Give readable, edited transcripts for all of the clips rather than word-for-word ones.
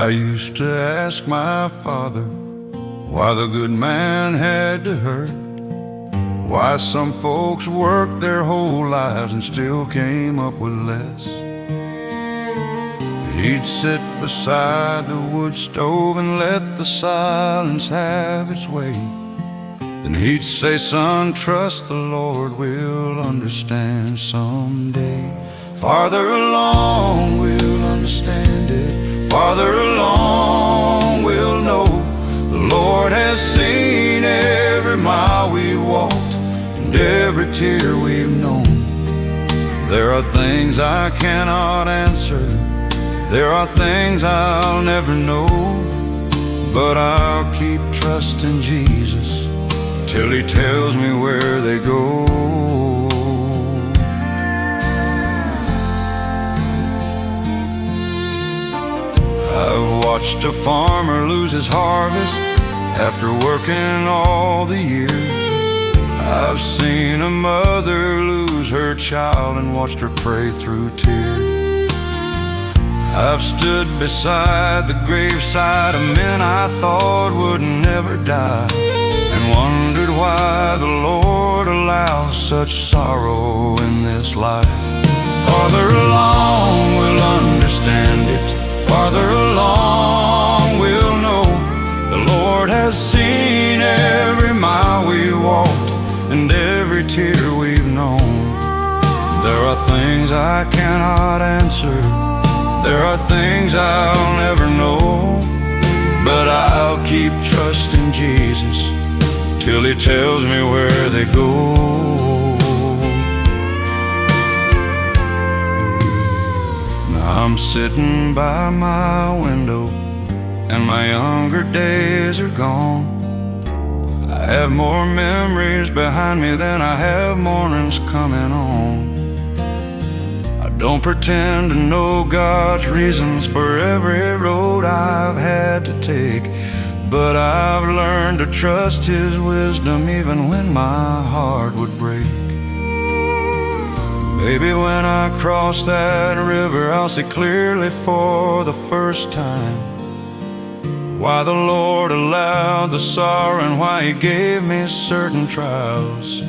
I used to ask my father why the good man had to hurt, why some folks worked their whole lives and still came up with less. He'd sit beside the wood stove and let the silence have its way. Then he'd say, son, trust the Lord, we'll understand someday. Farther along we'll understand it, farther along we'll know. The Lord has seen every mile we walked and every tear we've known. There are things I cannot answer, there are things I'll never know, but I'll keep trusting Jesus till He tells me where they go. I've watched a farmer lose his harvest after working all the year. I've seen a mother lose her child and watched her pray through tears. I've stood beside the graveside of men I thought would never die, and wondered why the Lord allows such sorrow in this life. Farther along we'll understand it, farther along we'll know. The Lord has seen every mile we walked and every tear we've known. There are things I cannot answer, there are things I'll never know, but I'll keep trusting Jesus till He tells me where they go. Now I'm sitting by my window and my younger days are gone. I have more memories behind me than I have mornings coming on. I don't pretend to know God's reasons for every road I've had to take, but I've learned to trust His wisdom even when my heart would break. Maybe when I cross that river I'll see clearly for the first time why the Lord allowed the sorrow and why He gave me certain trials.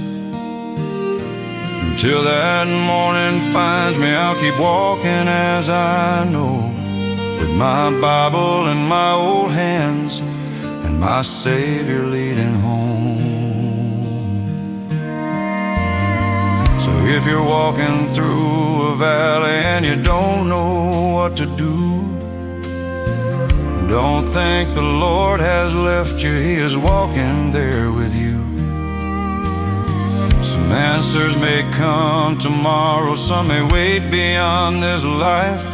Until that morning finds me, I'll keep walking as I know, with my Bible in my old hands and my Savior leading home. So if you're walking through a valley and you don't know what to do, don't think the Lord has left you, He is walking there with you. Some answers may come tomorrow, some may wait beyond this life,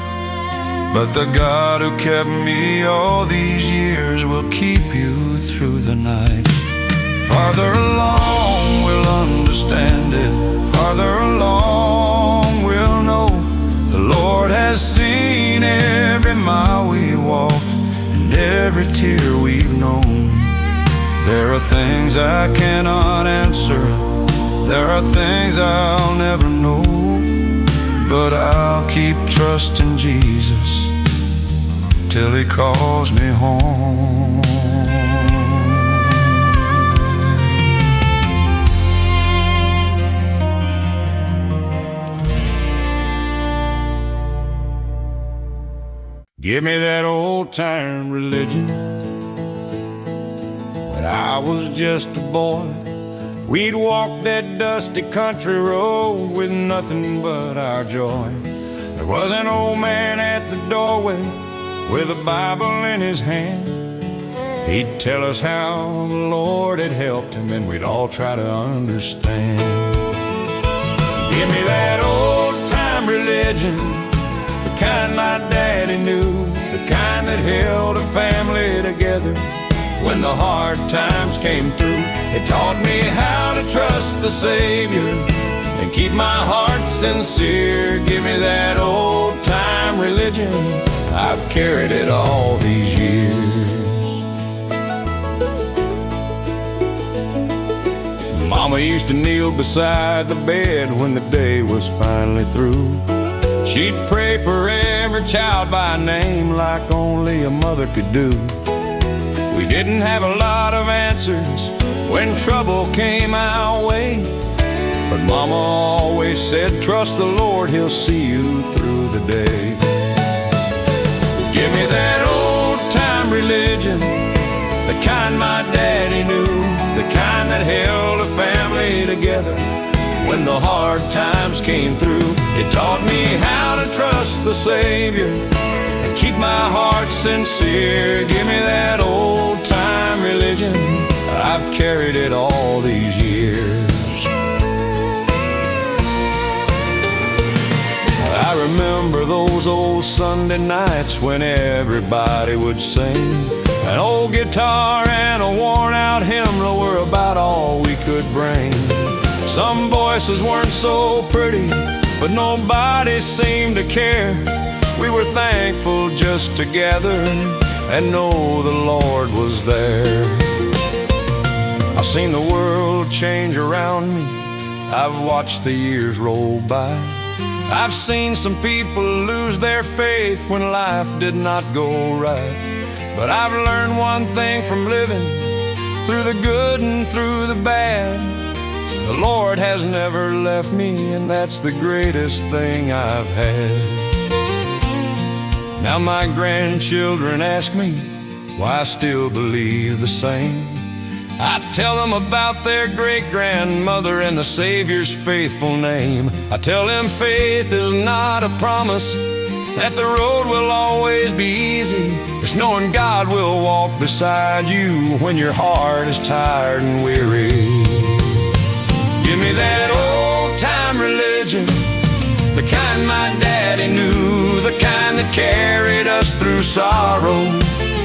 but the God who kept me all these years will keep you through the night. Farther along we'll understand it, farther along we'll know. The Lord has seen every mile we walked and every tear we've known. There are things I cannot answer, there are things I'll never know, but I'll keep trusting Jesus till He calls me home. Give me that old-time religion. When I was just a boy, we'd walk that dusty country road with nothing but our joy. There was an old man at the doorway with a Bible in his hand. He'd tell us how the Lord had helped him, and we'd all try to understand. Give me that old-time religion, the kind my daddy knew, the kind that held a family together when the hard times came through. It taught me how to trust the Savior and keep my heart sincere. Give me that old-time religion, I've carried it all these years. Mama used to kneel beside the bed when the day was finally through. She'd pray for every child by name like only a mother could do. We didn't have a lot of answers when trouble came our way, but Mama always said, trust the Lord, He'll see you through the day. Give me that old-time religion, the kind my daddy knew, the kind that held a family together when the hard times came through. It taught me how to trust the Savior and keep my heart sincere. Give me that old-time religion, I've carried it all these years. I remember those old Sunday nights when everybody would sing. An old guitar and a worn-out hymnal were about all we could bring. Some voices weren't so pretty, but nobody seemed to care. We were thankful just to gather and know the Lord was there. I've seen the world change around me, I've watched the years roll by. I've seen some people lose their faith when life did not go right. But I've learned one thing from living, through the good and through the bad, the Lord has never left me, and that's the greatest thing I've had. Now my grandchildren ask me why I still believe the same. I tell them about their great-grandmother and the Savior's faithful name. I tell them faith is not a promise, that the road will always be easy. It's knowing God will walk beside you when your heart is tired and weary. Give me that old-time religion, the kind my daddy knew, the kind that carried us through sorrow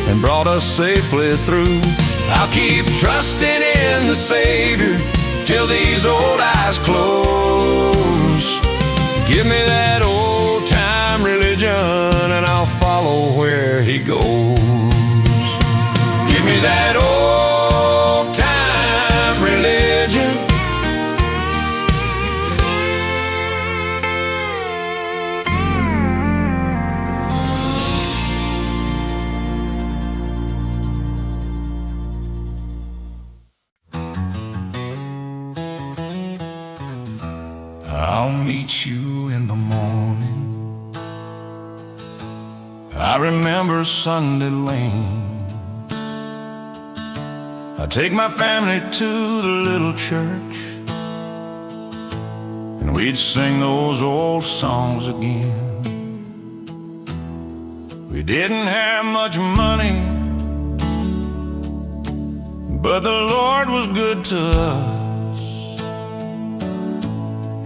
and brought us safely through. I'll keep trusting in the Savior till these old eyes close. Give me that old-time religion and I'll follow where He goes. Give me that old-time religion. I'll meet you in the morning. I remember Sunday lane. I take my family to the little church, and we'd sing those old songs again. We didn't have much money, but the Lord was good to us.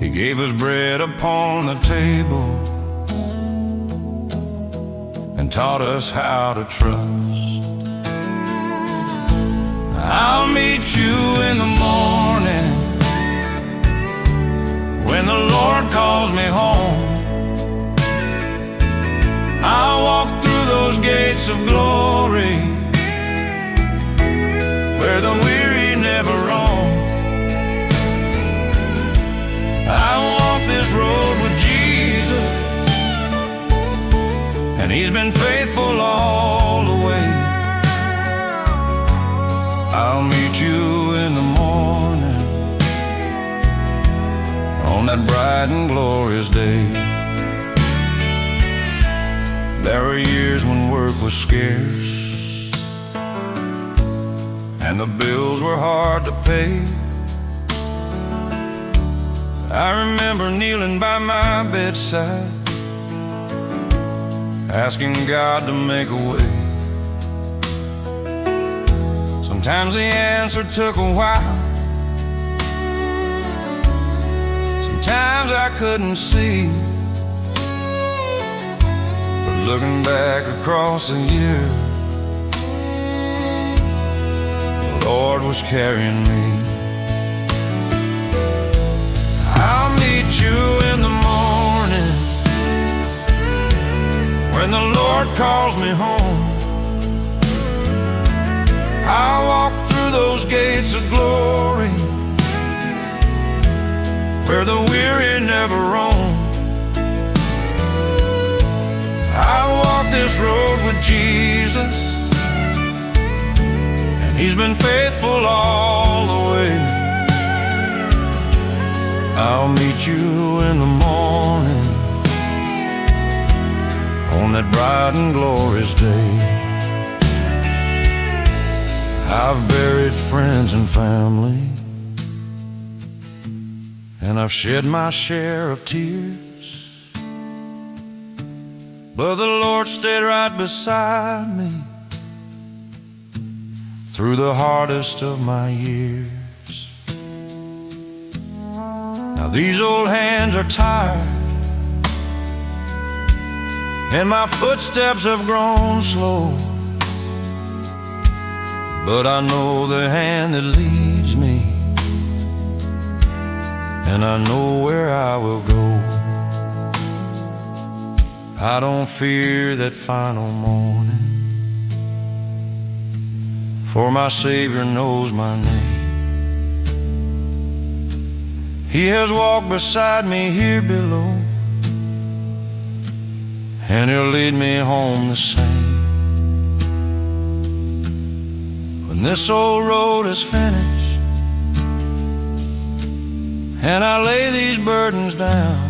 He gave us bread upon the table and taught us how to trust. I'll meet you in the morning when the Lord calls me home. I'll walk through those gates of glory where the weary never roam. I walk this road with Jesus, and He's been faithful all the way. I'll meet you in the morning on that bright and glorious day. There were years when work was scarce and the bills were hard to pay. I remember kneeling by my bedside, asking God to make a way. Sometimes the answer took a while, sometimes I couldn't see. But looking back across the year, the Lord was carrying me. I'll meet you in the morning when the Lord calls me home. I'll walk through those gates of glory where the weary never roam. I walked this road with Jesus, and He's been faithful all the way. I'll meet you in the morning on that bright and glorious day. I've buried friends and family, and I've shed my share of tears, but the Lord stayed right beside me through the hardest of my years. Now these old hands are tired, and my footsteps have grown slow, but I know the hand that leads me, and I know where I will go. I don't fear that final morning, for my Savior knows my name. He has walked beside me here below, and He'll lead me home the same. When this old road is finished and I lay these burdens down,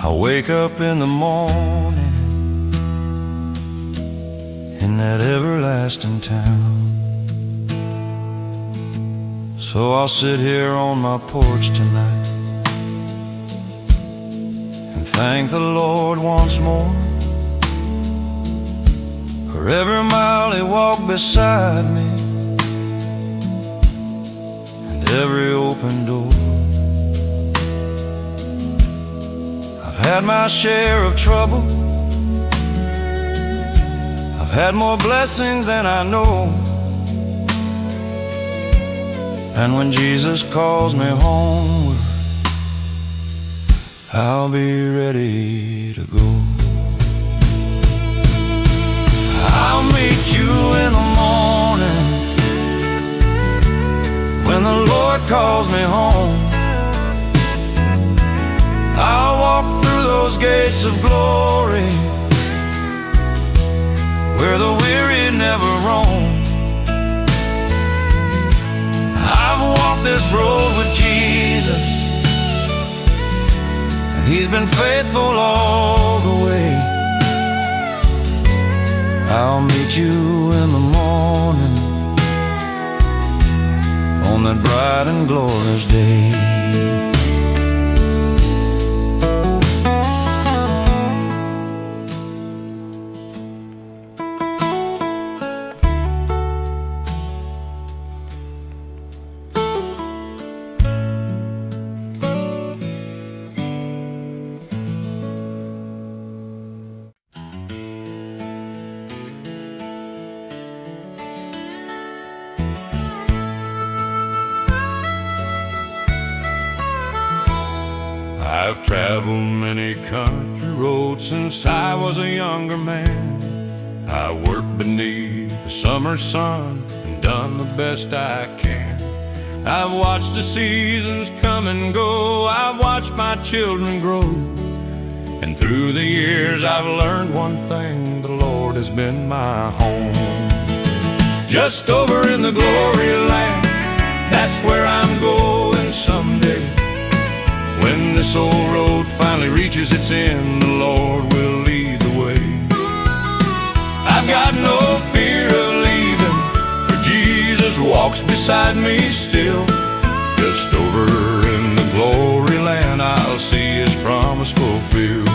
I'll wake up in the morning in that everlasting town. So I'll sit here on my porch tonight and thank the Lord once more for every mile He walked beside me and every open door. I've had my share of trouble, I've had more blessings than I know, and when Jesus calls me homeward, I'll be ready to go. I'll meet you in the morning when the Lord calls me home. I'll walk through those gates of glory where the weary never roam. I've walked this road with Jesus, and He's been faithful all the way. I'll meet you in the morning on that bright and glorious day. I've traveled many country roads since I was a younger man. I worked beneath the summer sun and done the best I can. I've watched the seasons come and go, I've watched my children grow, and through the years I've learned one thing: the Lord has been my home. Just over in the glory land, that's where I'm going someday. When this old road finally reaches its end, the Lord will lead the way. I've got no fear of leaving, for Jesus walks beside me still. Just over in the glory land, I'll see His promise fulfilled.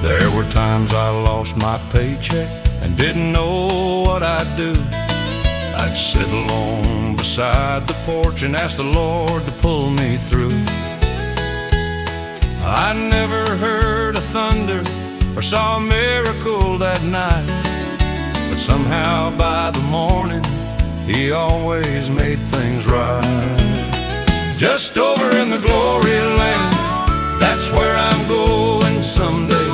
There were times I lost my paycheck and didn't know what I'd do. I'd sit alone beside the porch and ask the Lord to pull me through. I never heard a thunder or saw a miracle that night, but somehow by the morning He always made things right. Just over in the glory land, that's where I'm going someday.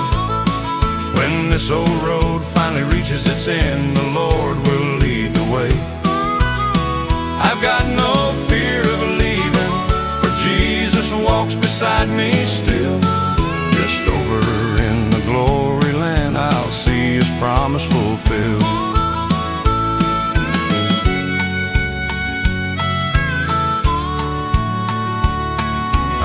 When this old road finally reaches its end, the Lord will lead the way. I've got no fear of leaving, for Jesus walks beside me still. promise fulfilled.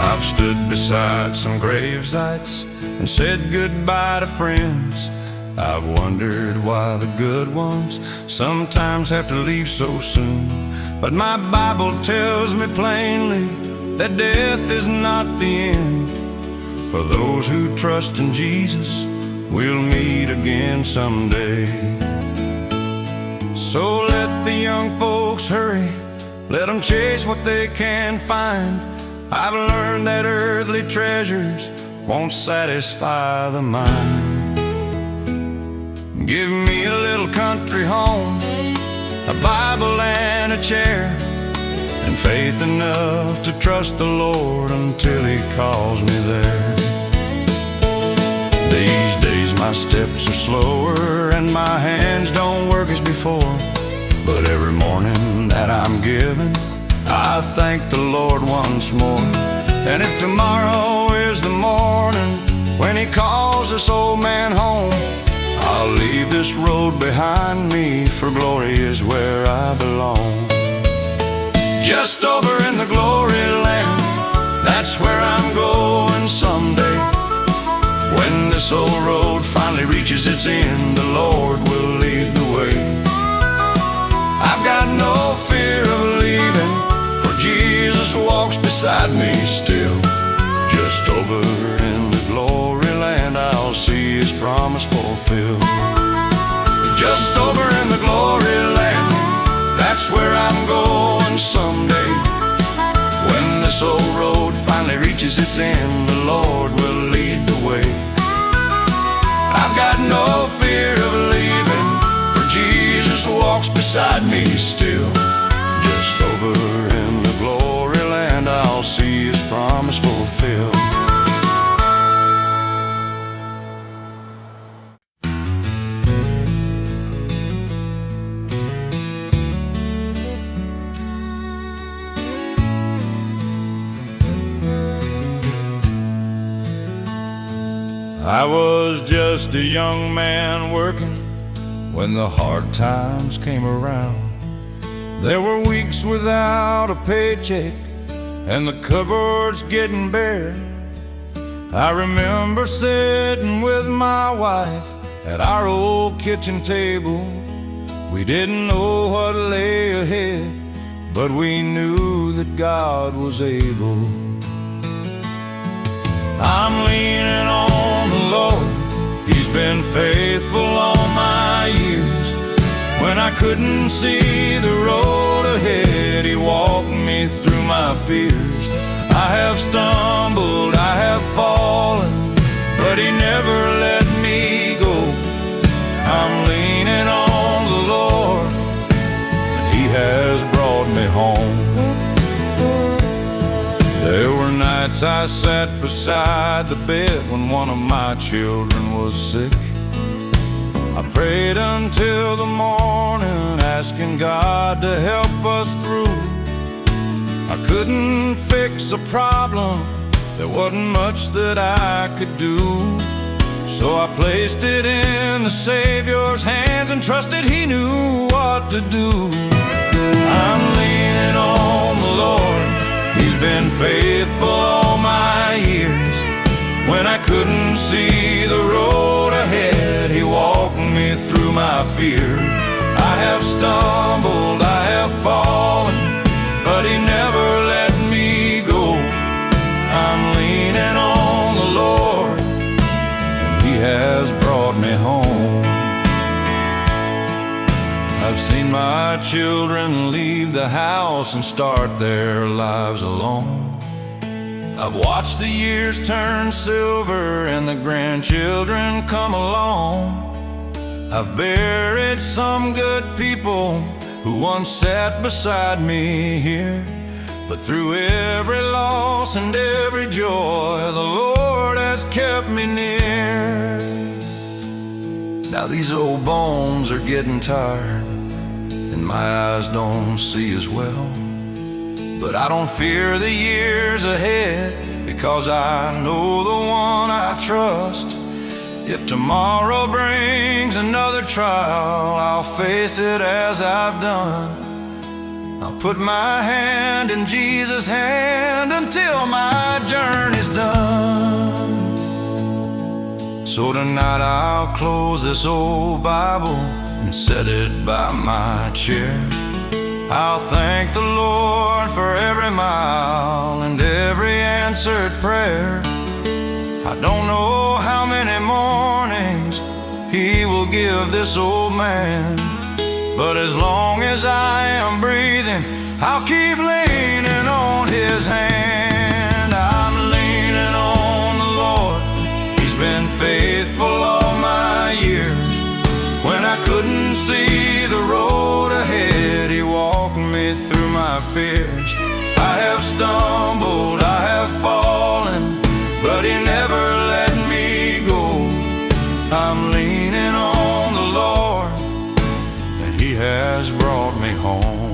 I've stood beside some gravesites and said goodbye to friends. I've wondered why the good ones sometimes have to leave so soon. But my Bible tells me plainly that death is not the end. For those who trust in Jesus, we'll meet again someday. So let the young folks hurry, let them chase what they can find. I've learned that earthly treasures won't satisfy the mind. Give me a little country home, a Bible and a chair, and faith enough to trust the Lord until He calls me there. These days my steps are slower and my hands don't work as before, but every morning that I'm given, I thank the Lord once more. And if tomorrow is the morning when He calls this old man home, I'll leave this road behind me, for glory is where I belong. Just over in the glory land, that's where I'm going someday. When this old road finally reaches its end, the Lord will lead the way. I've got no fear of leaving, for Jesus walks beside me still. Just over in the glory land, I'll see His promise fulfilled. Just over in the glory land, that's where I'm going someday. When this old road finally reaches its end, the Lord will lead the way. I've got no fear of leaving, for Jesus walks beside me still. Just over in the glory land, I'll see His promise fulfilled. I was just a young man working when the hard times came around. There were weeks without a paycheck and the cupboards getting bare. I remember sitting with my wife at our old kitchen table. We didn't know what lay ahead, but we knew that God was able. I'm leaning on the Lord, He's been faithful all my years. When I couldn't see the road ahead, He walked me through my fears. I have stumbled, I have fallen, but He never let me go. I'm leaning on the Lord, and He has brought me home. There were nights I sat beside the bed when one of my children was sick. I prayed until the morning, asking God to help us through. I couldn't fix a problem, there wasn't much that I could do. So I placed it in the Savior's hands and trusted He knew what to do. I'm leaning on the Lord, He's been faithful all my years. When I couldn't see the road ahead, He walked me through my fear. I have stumbled, I have fallen, but He never let me go. I'm leaning on the Lord, and He has brought me home. I've seen my children leave the house and start their lives alone. I've watched the years turn silver and the grandchildren come along. I've buried some good people who once sat beside me here. But through every loss and every joy, the Lord has kept me near. Now these old bones are getting tired, and my eyes don't see as well. But I don't fear the years ahead, because I know the one I trust. If tomorrow brings another trial, I'll face it as I've done. I'll put my hand in Jesus' hand until my journey's done. So tonight I'll close this old Bible and set it by my chair. I'll thank the Lord for every mile and every answered prayer. I don't know how many mornings He will give this old man, but as long as I am breathing, I'll keep leaning on His hand. I'm leaning on the Lord. He's been faithful all my years. When I couldn't see the road ahead, He walked me through my fears. I have stumbled, I have fallen, but He never let me go. I'm leaning on the Lord, and He has brought me home.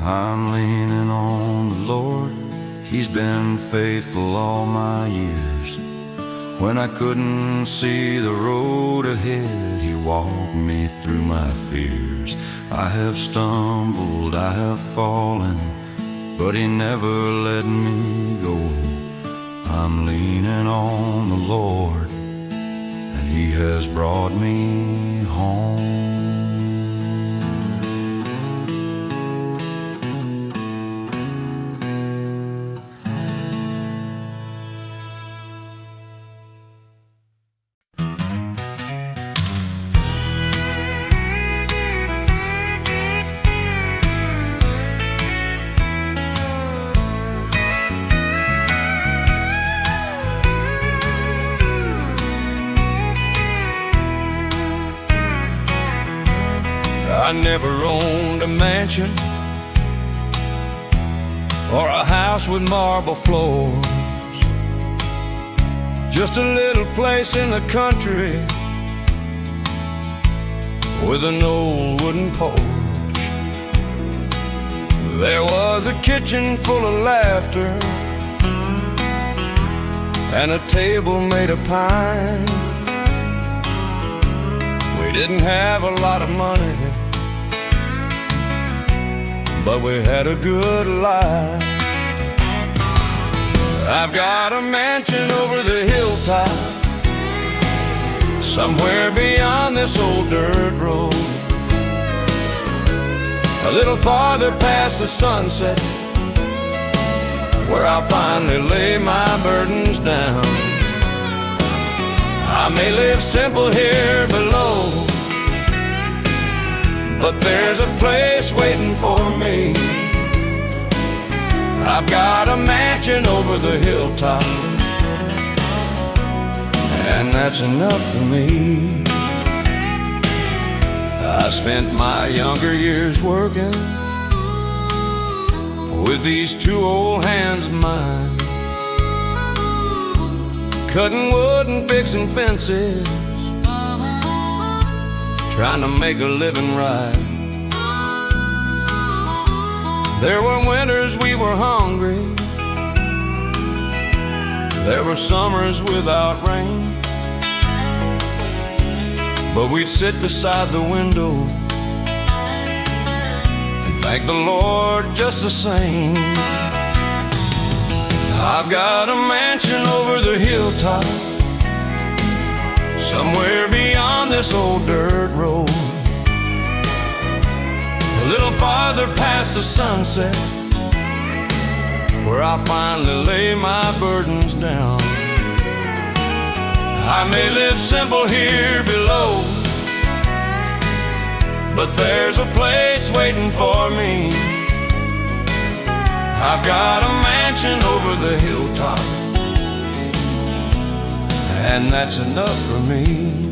I'm leaning on the Lord. He's been faithful all my years. When I couldn't see the road ahead, He walked me through my fears. I have stumbled, I have fallen, but He never let me go. I'm leaning on the Lord, and He has brought me home. I never owned a mansion or a house with marble floors, just a little place in the country with an old wooden porch. There was a kitchen full of laughter and a table made of pine. We didn't have a lot of money, but we had a good life. I've got a mansion over the hilltop, somewhere beyond this old dirt road, a little farther past the sunset, where I'll finally lay my burdens down. I may live simple here below, but there's a place waiting for me. I've got a mansion over the hilltop, and that's enough for me. I spent my younger years working with these two old hands of mine, cutting wood and fixing fences, trying to make a living right. There were winters we were hungry, there were summers without rain, but we'd sit beside the window and thank the Lord just the same. I've got a mansion over the hilltop, somewhere beyond this old dirt road, a little farther past the sunset, where I'll finally lay my burdens down. I may live simple here below, but there's a place waiting for me. I've got a mansion over the hilltop, and that's enough for me.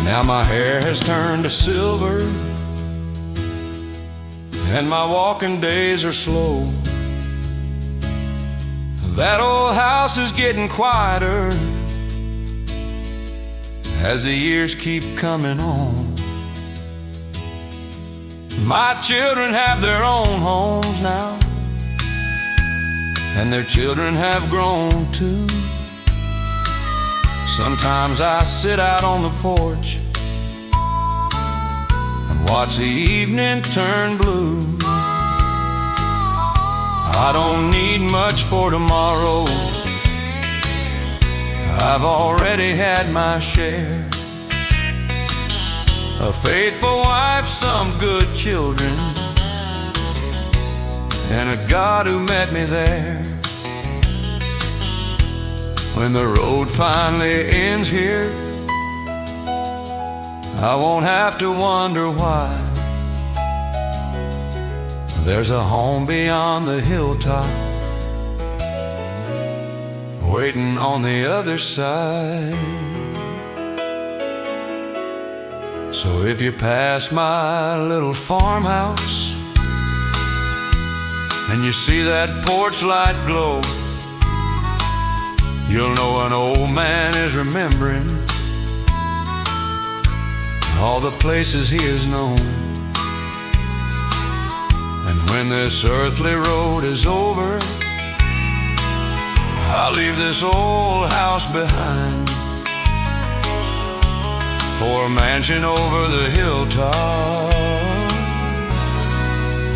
Now my hair has turned to silver, and my walking days are slow. That old house is getting quieter, as the years keep coming on. My children have their own homes now, and their children have grown too. Sometimes I sit out on the porch and watch the evening turn blue. I don't need much for tomorrow, I've already had my share. A faithful wife, some good children, and a God who met me there. When the road finally ends here, I won't have to wonder why. There's a home beyond the hilltop, waiting on the other side. So if you pass my little farmhouse and you see that porch light glow, you'll know an old man is remembering all the places he has known. And when this earthly road is over, I'll leave this old house behind for a mansion over the hilltop,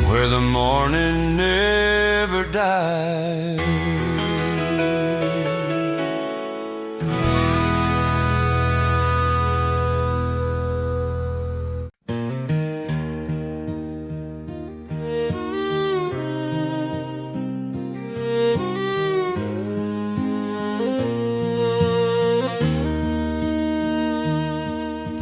where the morning never dies.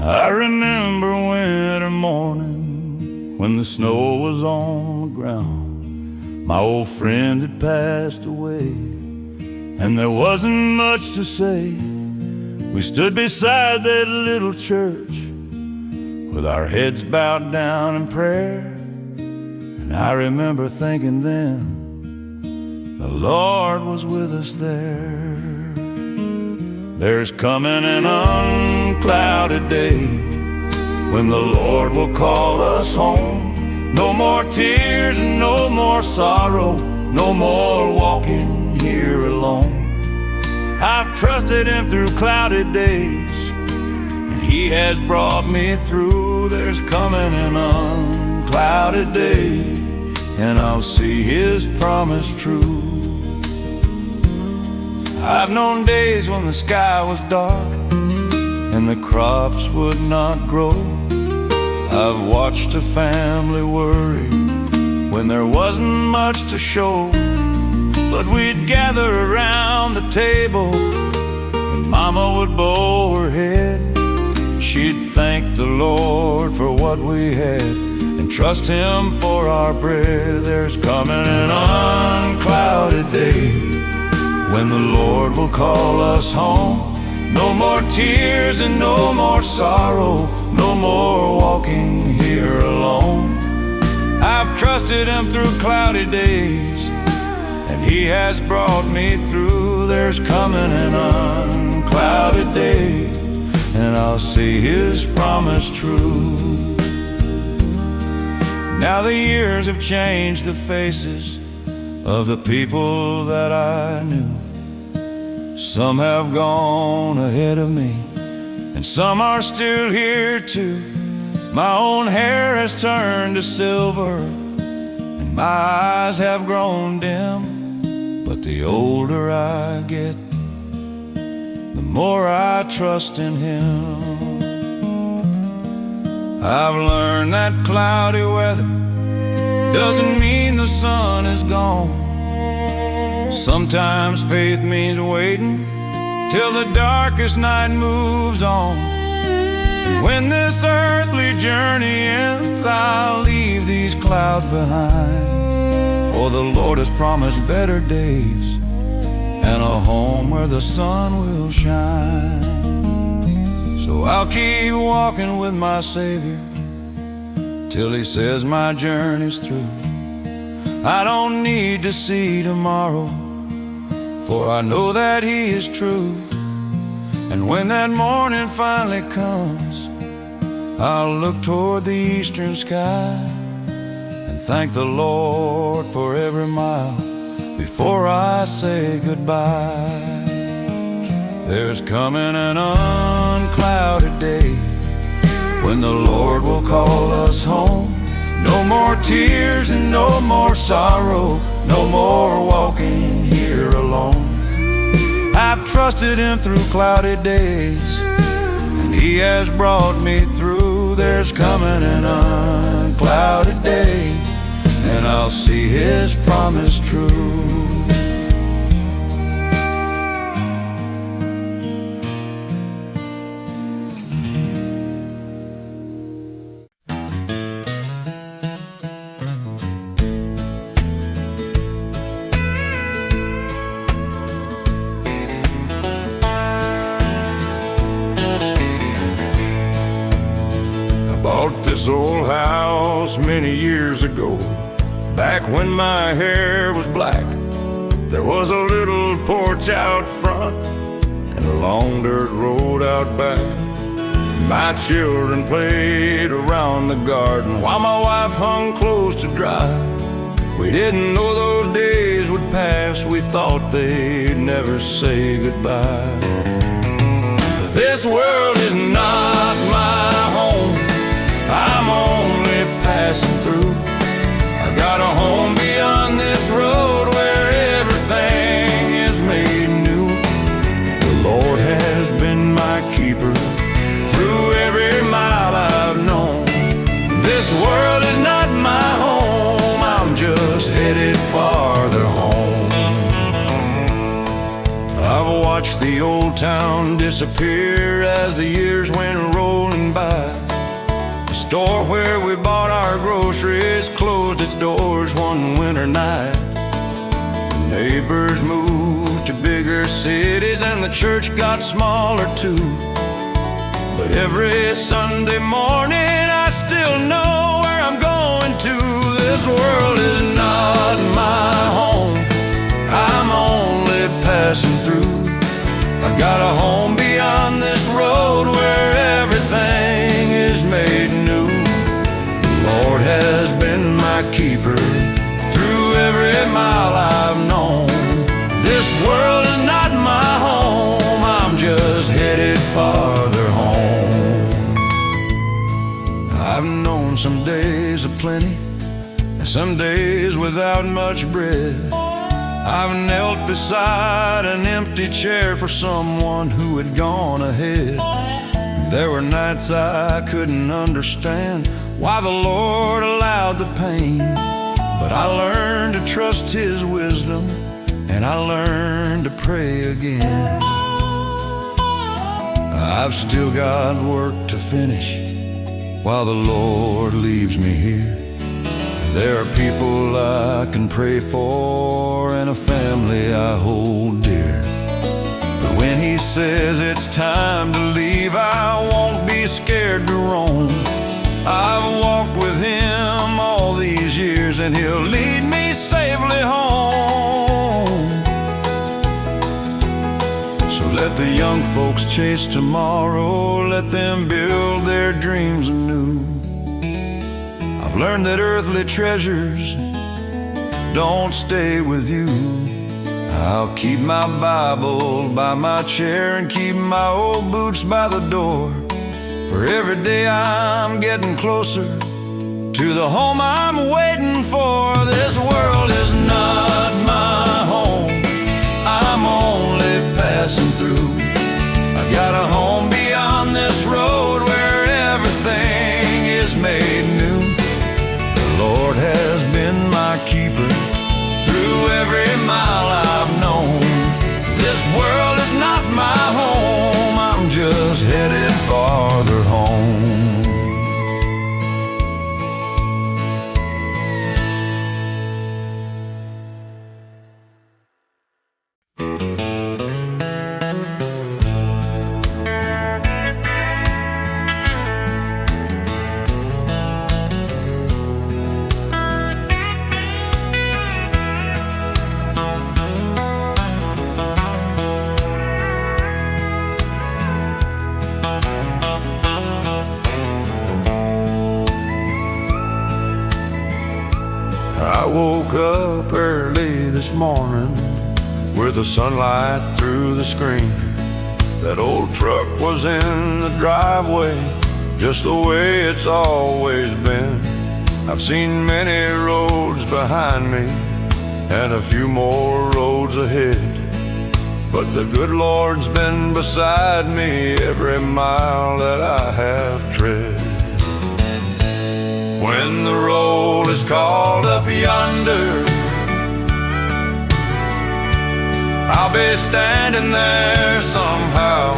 I remember winter morning when the snow was on the ground. My old friend had passed away, and there wasn't much to say. We stood beside that little church with our heads bowed down in prayer. And I remember thinking then, the Lord was with us there. There's coming an unclouded day when the Lord will call us home. No more tears and no more sorrow, no more walking here alone. I've trusted Him through clouded days, and He has brought me through. There's coming an unclouded day, and I'll see His promise true. I've known days when the sky was dark and the crops would not grow. I've watched a family worry when there wasn't much to show. But we'd gather around the table and Mama would bow her head. She'd thank the Lord for what we had and trust Him for our bread. There's coming an unclouded day when the Lord will call us home. No more tears and no more sorrow, no more walking here alone. I've trusted Him through cloudy days, and He has brought me through. There's coming an unclouded day, and I'll see His promise true. Now the years have changed the faces of the people that I knew. Some have gone ahead of me, and some are still here too. My own hair has turned to silver, and my eyes have grown dim. But the older I get, the more I trust in Him. I've learned that cloudy weather doesn't mean the sun is gone. Sometimes faith means waiting till the darkest night moves on. And when this earthly journey ends, I'll leave these clouds behind, for the Lord has promised better days and a home where the sun will shine. So I'll keep walking with my Savior till He says my journey's through. I don't need to see tomorrow, for I know that He is true. And when that morning finally comes, I'll look toward the eastern sky and thank the Lord for every mile before I say goodbye. There's coming an unclouded day when the Lord will call us home. No more tears and no more sorrow, no more walking here alone. I've trusted Him through cloudy days, and He has brought me through. There's coming an unclouded day, and I'll see His promise true. Bought this old house many years ago, back when my hair was black. There was a little porch out front and a long dirt road out back. My children played around the garden while my wife hung clothes to dry. We didn't know those days would pass, we thought they'd never say goodbye. This world is not my home, I'm only passing through. I've got a home beyond this road where everything is made new. The Lord has been my keeper through every mile I've known. This world is not my home, I'm just headed farther home. I've watched the old town disappear as the years went rolling by. The store where we bought our groceries closed its doors one winter night. The neighbors moved to bigger cities and the church got smaller too. But every Sunday morning I still know where I'm going to. This world is not my home, I'm only passing through. I've got a home beyond this road where everything is made new. The Lord has been my keeper through every mile I've known. This world is not my home, I'm just headed farther home. I've known some days of plenty and some days without much bread. I've knelt beside an empty chair for someone who had gone ahead. There were nights I couldn't understand why the Lord allowed the pain, but I learned to trust His wisdom and I learned to pray again. I've still got work to finish while the Lord leaves me here. There are people I can pray for and a family I hold dear. But when He says it's time to leave, I won't be scared to roam. I've walked with Him all these years and He'll lead me safely home. So let the young folks chase tomorrow, let them build their dreams anew. I've learned that earthly treasures don't stay with you. I'll keep my Bible by my chair and keep my old boots by the door. For every day I'm getting closer to the home I'm waiting for. This world is not my home, I'm only passing through. I've got a home beyond this road where everything is made new. The Lord has been my keeper through every mile I've known. This world is not my home, I'm just headed farther home. woke up early this morning with the sunlight through the screen. That old truck was in the driveway, just the way it's always been. I've seen many roads behind me and a few more roads ahead, but the good Lord's been beside me every mile that I have tread. When the roll is called up yonder, I'll be standing there somehow,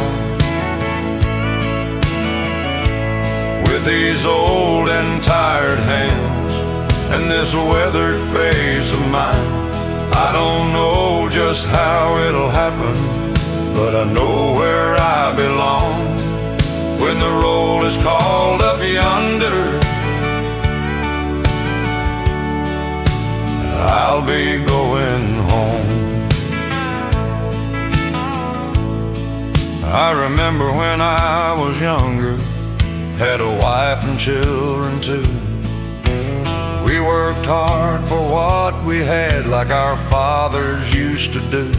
with these old and tired hands and this weathered face of mine. I don't know just how it'll happen, but I know where I belong. When the roll is called up yonder, I'll be going home. I remember when I was younger, had a wife and children too. We worked hard for what we had, like our fathers used to do.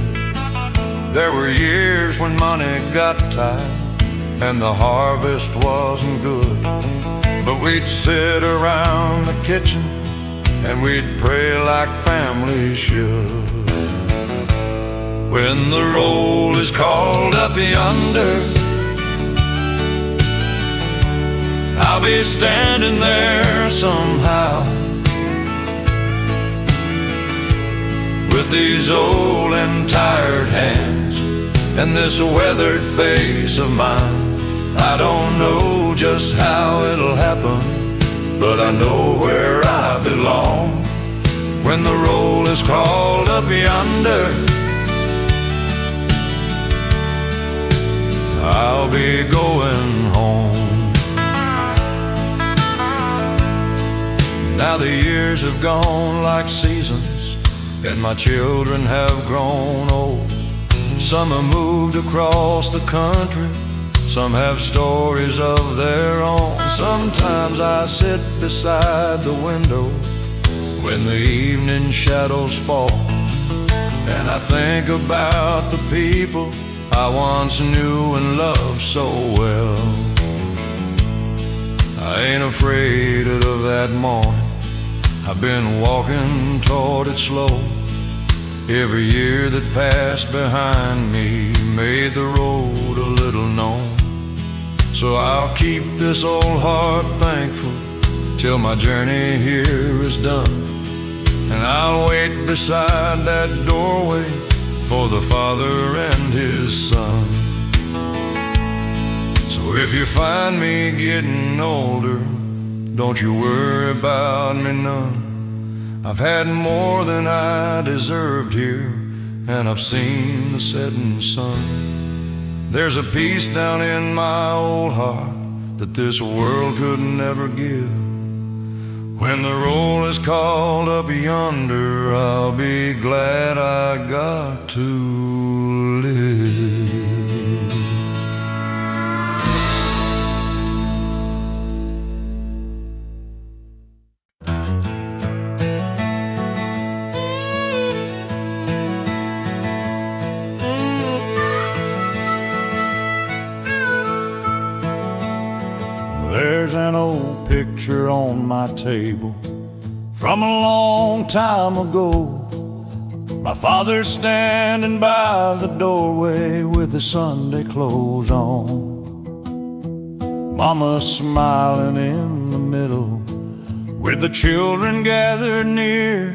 There were years when money got tight and the harvest wasn't good, but we'd sit around the kitchen and we'd pray like families should. When the roll is called up yonder, I'll be standing there somehow, with these old and tired hands and this weathered face of mine. I don't know just how it'll happen, but I know where I belong. When the roll is called up yonder, I'll be going home. Now the years have gone like seasons, and my children have grown old. Some have moved across the country, some have stories of their own. Sometimes I sit beside the window when the evening shadows fall, and I think about the people I once knew and loved so well. I ain't afraid of that morning, I've been walking toward it slow. Every year that passed behind me made the road a little known. So I'll keep this old heart thankful till my journey here is done, and I'll wait beside that doorway for the Father and His Son. So if you find me getting older, don't you worry about me none. I've had more than I deserved here, and I've seen the setting sun. There's a peace down in my old heart that this world could never give. When the roll is called up yonder, I'll be glad I got to live. There's an old picture on my table from a long time ago. My father standing by the doorway with his Sunday clothes on. Mama smiling in the middle with the children gathered near.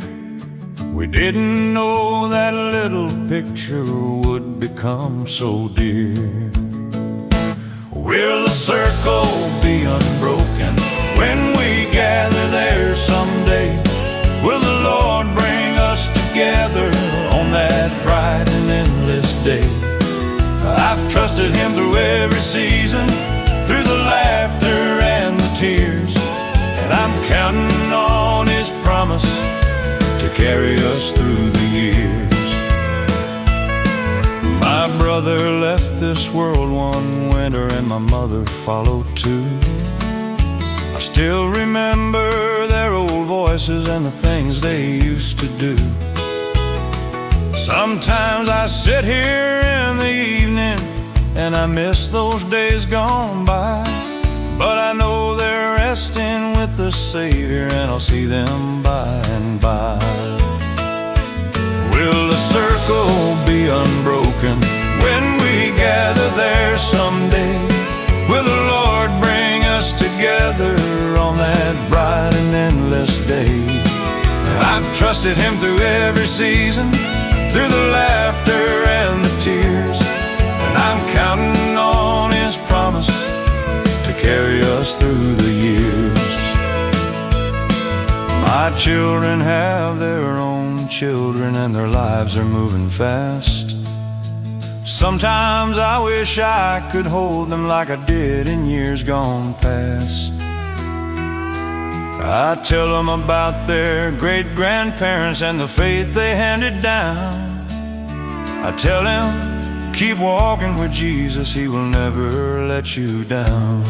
We didn't know that little picture would become so dear. Will the circle be unbroken when we gather there someday? Will the Lord bring us together on that bright and endless day? I've trusted Him through every season, through the laughter and the tears, and I'm counting on His promise to carry us through the years. My brother left this world one winter and my mother followed too. I still remember their old voices and the things they used to do. Sometimes I sit here in the evening and I miss those days gone by, but I know they're resting with the Savior, and I'll see them by and by. Will the circle be unbroken when we gather there someday? Will the Lord bring us together on that bright and endless day? I've trusted Him through every season, through the laughter and the tears, and I'm counting on His promise to carry us through the years. My children have their own children, and their lives are moving fast. Sometimes I wish I could hold them like I did in years gone past. I tell them about their great-grandparents and the faith they handed down. I tell them, keep walking with Jesus, He will never let you down.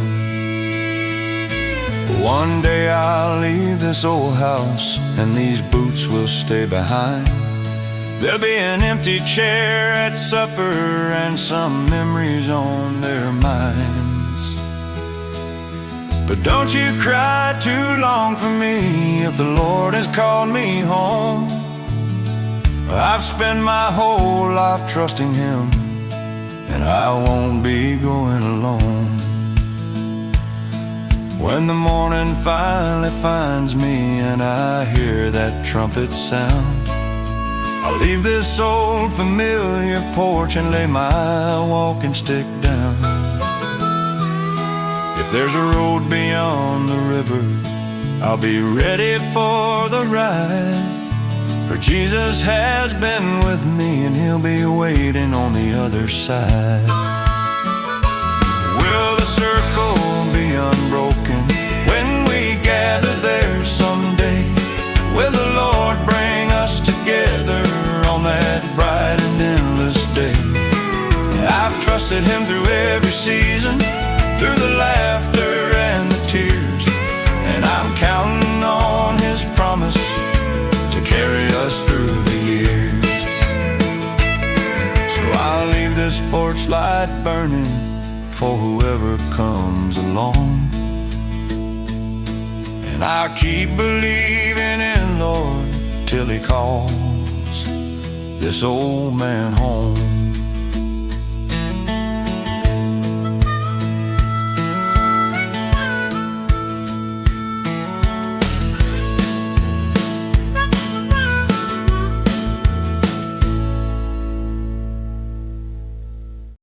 One day I'll leave this old house, and these boots will stay behind. There'll be an empty chair at supper and some memories on their minds. But don't you cry too long for me if the Lord has called me home. I've spent my whole life trusting Him, and I won't be going alone. When the morning finally finds me and I hear that trumpet sound, I'll leave this old familiar porch and lay my walking stick down. If there's a road beyond the river, I'll be ready for the ride. For Jesus has been with me, and He'll be waiting on the other side. Will the circle be unbroken when we gather there someday? Will the Lord bring us together on that bright and endless day? I've trusted Him through every season, through the laughter and the tears, and I'm counting on His promise to carry us through the years. So I'll leave this porch light burning for whoever comes along, and I'll keep believing in Lord till He calls this old man home.